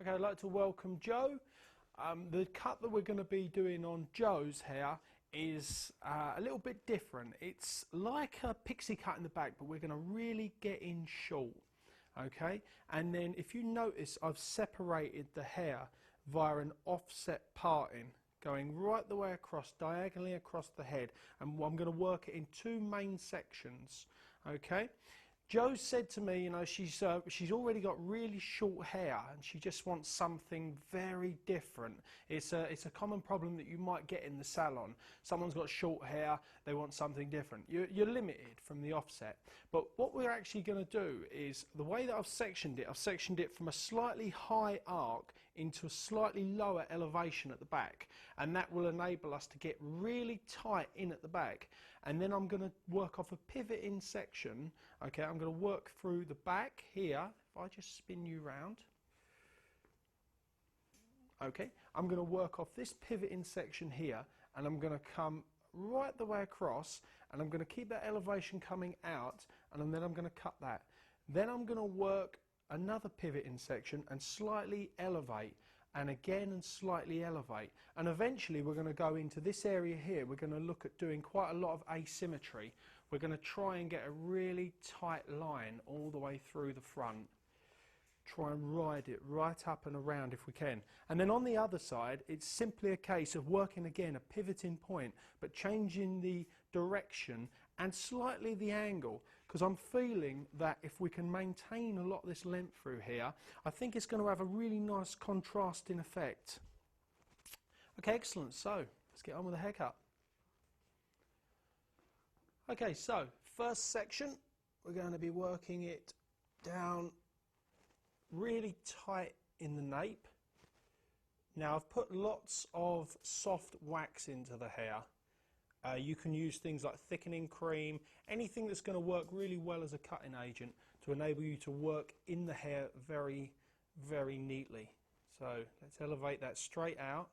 Okay, I'd like to welcome Joe. The cut that we're going to be doing on Joe's hair is a little bit different. It's like a pixie cut in the back, but we're going to really get in short. Okay, and then if you notice, I've separated the hair via an offset parting, going right the way across, diagonally across the head, and I'm going to work it in two main sections. Okay. Joe said to me, you know, she's already got really short hair and she just wants something very different. It's a common problem that you might get in the salon. Someone's got short hair, they want something different. You're limited from the offset. But what we're actually going to do is, the way that I've sectioned it from a slightly high arc into a slightly lower elevation at the back. And that will enable us to get really tight in at the back. And then I'm going to work off a pivot in section. Okay, I'm going to work through the back here. If I just spin you round. Okay, I'm going to work off this pivot in section here, and I'm going to come right the way across, and I'm going to keep that elevation coming out, and then I'm going to cut that. Then I'm going to work another pivot in section and slightly elevate, and again and slightly elevate, and eventually we're going to go into this area here. We're going to look at doing quite a lot of asymmetry. We're going to try and get a really tight line all the way through the front. Try and ride it right up and around if we can. And then on the other side, it's simply a case of working again a pivoting point, but changing the direction and slightly the angle, because I'm feeling that if we can maintain a lot of this length through here, I think it's going to have a really nice contrasting effect. Okay, excellent. So let's get on with the haircut. Okay, so first section, we're going to be working it down really tight in the nape. Now I've put lots of soft wax into the hair. You can use things like thickening cream, anything that's going to work really well as a cutting agent to enable you to work in the hair very, very neatly. So let's elevate that straight out,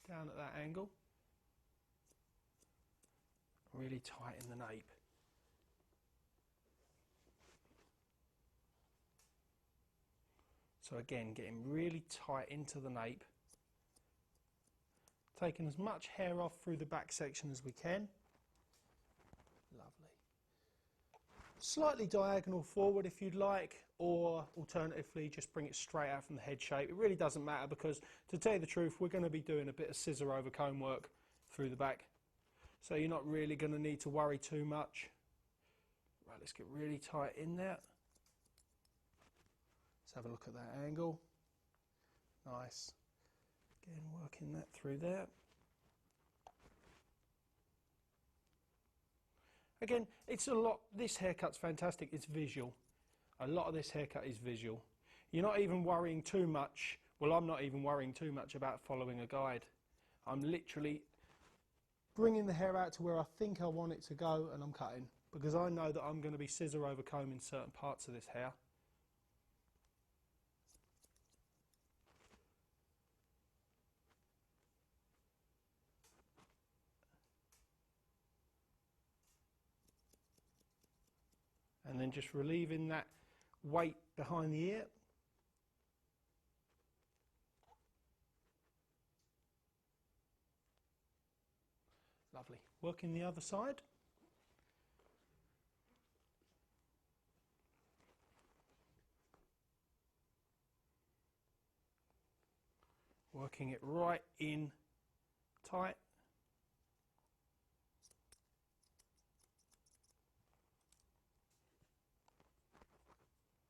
down at that angle. Really tight in the nape. So again, getting really tight into the nape. Taking as much hair off through the back section as we can. Lovely. Slightly diagonal forward if you'd like, or alternatively just bring it straight out from the head shape. It really doesn't matter, because to tell you the truth, we're going to be doing a bit of scissor over comb work through the back. So you're not really going to need to worry too much. Right, let's get really tight in there. Let's have a look at that angle. Nice. Again, working that through there. Again, it's a lot. This haircut's fantastic. It's visual. A lot of this haircut is visual. You're not even worrying too much. Well, I'm not even worrying too much about following a guide. I'm literally bringing the hair out to where I think I want it to go, and I'm cutting, because I know that I'm going to be scissor over comb in certain parts of this hair. And then just relieving that weight behind the ear. Lovely. Working the other side. Working it right in tight.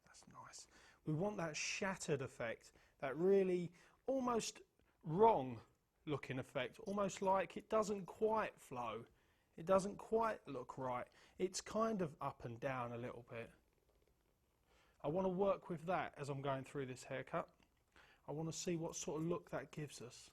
That's nice. We want that shattered effect, that really almost wrong looking effect, almost like it doesn't quite flow. It doesn't quite look right. It's kind of up and down a little bit. I want to work with that as I'm going through this haircut. I want to see what sort of look that gives us.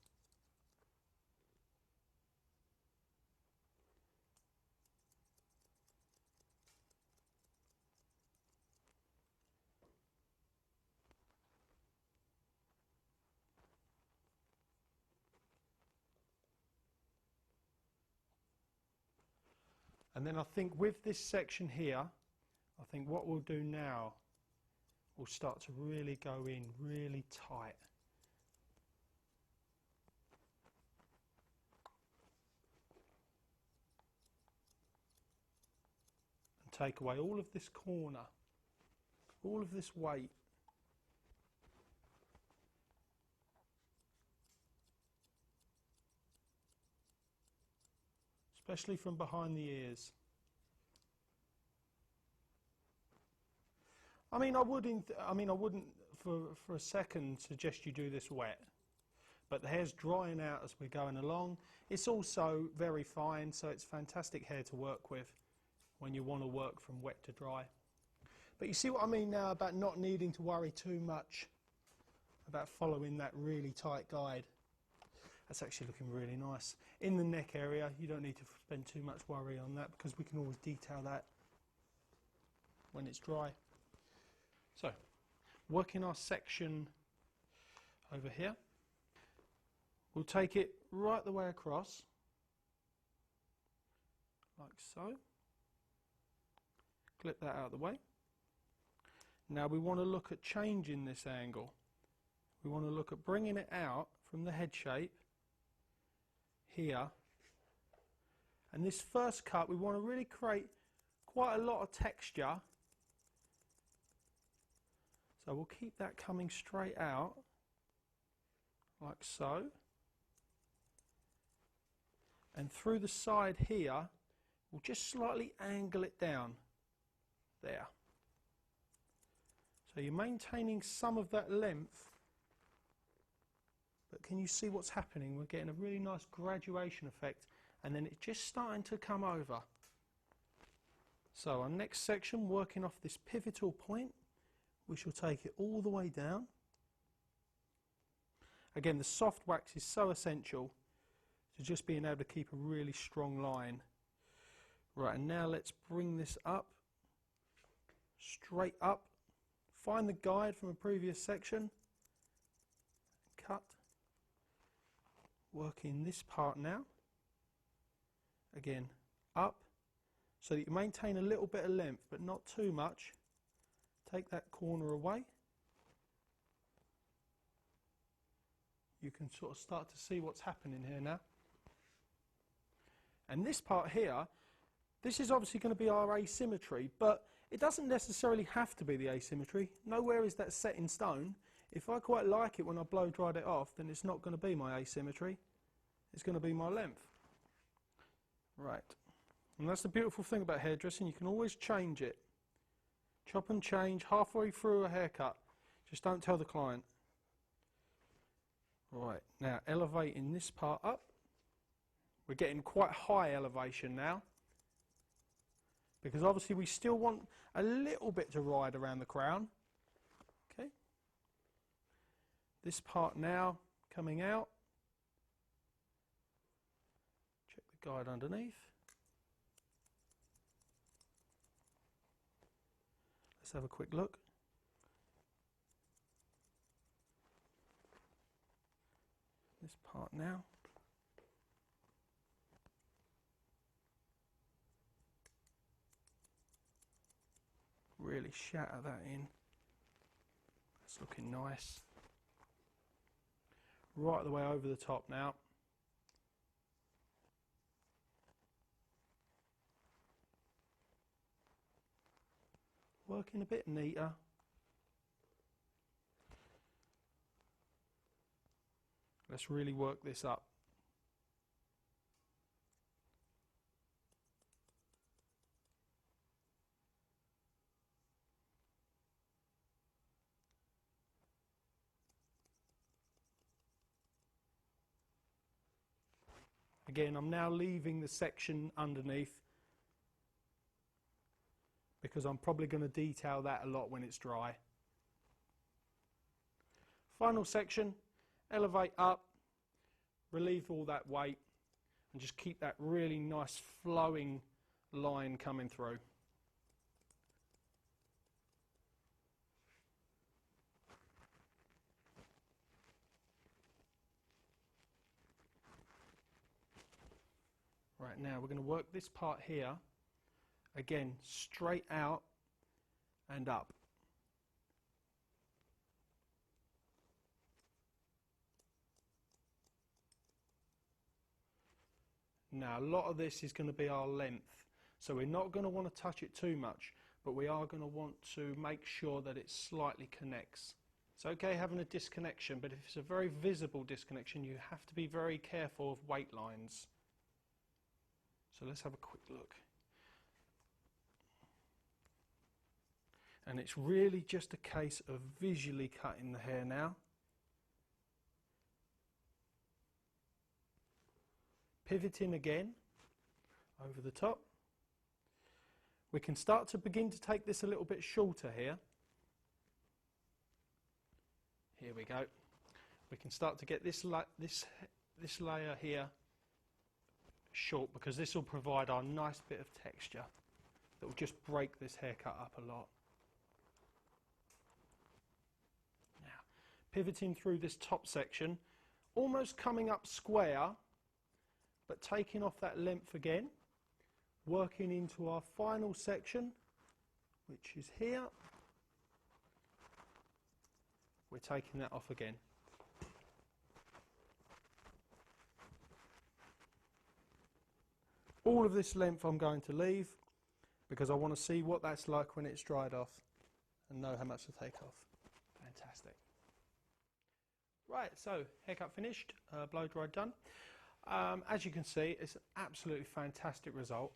And then I think with this section here, I think what we'll do now, will start to really go in really tight. And take away all of this corner, all of this weight. Especially from behind the ears. I mean, I wouldn't for a second suggest you do this wet, but the hair's drying out as we're going along. It's also very fine, so it's fantastic hair to work with when you want to work from wet to dry. But you see what I mean now about not needing to worry too much about following that really tight guide. That's actually looking really nice. In the neck area, you don't need to spend too much worry on that because we can always detail that when it's dry. So, working our section over here. We'll take it right the way across, like so. Clip that out of the way. Now we want to look at changing this angle. We want to look at bringing it out from the head shape here, and this first cut we want to really create quite a lot of texture, so we'll keep that coming straight out like so, and through the side here we'll just slightly angle it down there, so you're maintaining some of that length. But can you see what's happening? We're getting a really nice graduation effect, and then it's just starting to come over. So our next section, working off this pivotal point, we shall take it all the way down. Again, the soft wax is so essential to just being able to keep a really strong line. Right, and now let's bring this up, straight up. Find the guide from a previous section, cut. Working this part now, again up, so that you maintain a little bit of length but not too much. Take that corner away. You can sort of start to see what's happening here now. And this part here, this is obviously going to be our asymmetry, but it doesn't necessarily have to be the asymmetry. Nowhere is that set in stone. If I quite like it when I blow dried it off, then it's not going to be my asymmetry. It's going to be my length. Right. And that's the beautiful thing about hairdressing. You can always change it. Chop and change halfway through a haircut. Just don't tell the client. Right. Now elevating this part up. We're getting quite high elevation now, because obviously we still want a little bit to ride around the crown. Okay. This part now coming out. Check the guide underneath. Let's have a quick look. This part now. Really shatter that in. That's looking nice. Right the way over the top now. Working a bit neater. Let's really work this up. Again, I'm now leaving the section underneath because I'm probably going to detail that a lot when it's dry. Final section, elevate up, relieve all that weight, and just keep that really nice flowing line coming through. Right, now we're going to work this part here, again straight out and up. Now a lot of this is going to be our length, so we're not going to want to touch it too much, but we are going to want to make sure that it slightly connects. It's okay having a disconnection, but if it's a very visible disconnection, you have to be very careful of weight lines. So let's have a quick look. And it's really just a case of visually cutting the hair now. Pivoting again over the top. We can start to begin to take this a little bit shorter here. Here we go. We can start to get this layer here short, because this will provide our nice bit of texture that will just break this haircut up a lot. Now, pivoting through this top section, almost coming up square, but taking off that length again, working into our final section, which is here. We're taking that off again. All of this length I'm going to leave, because I want to see what that's like when it's dried off and know how much to take off. Fantastic. Right, so haircut finished, blow dried done. As you can see, it's an absolutely fantastic result.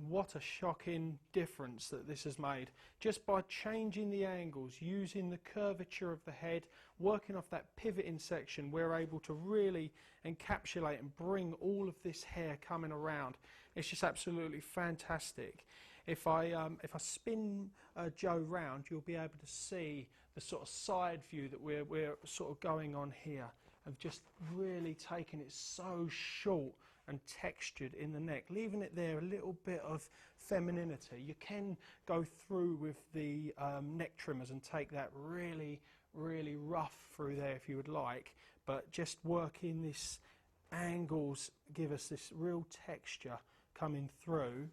What a shocking difference that this has made. Just by changing the angles, using the curvature of the head, working off that pivoting section, we're able to really encapsulate and bring all of this hair coming around. It's just absolutely fantastic. If I spin Joe round, you'll be able to see the sort of side view that we're sort of going on here, of just really taking it so short and textured in the neck, leaving it there a little bit of femininity. You can go through with the neck trimmers and take that really, really rough through there if you would like, but just working this angles give us this real texture coming through,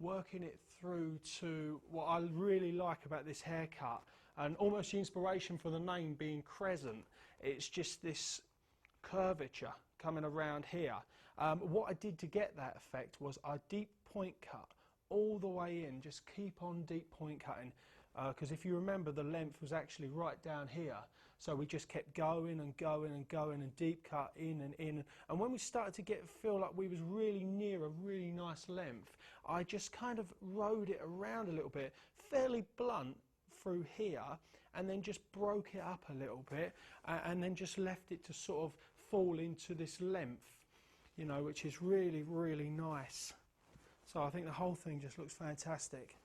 working it through to what I really like about this haircut, and almost the inspiration for the name being Crescent. It's just this curvature coming around here. What I did to get that effect was I deep point cut all the way in, just keep on deep point cutting, because if you remember, the length was actually right down here, so we just kept going and going and going and deep cut in and in, and when we started to feel like we was really near a really nice length, I just kind of rode it around a little bit, fairly blunt through here, and then just broke it up a little bit, and then just left it to sort of fall into this length, you know, which is really, really nice. So I think the whole thing just looks fantastic.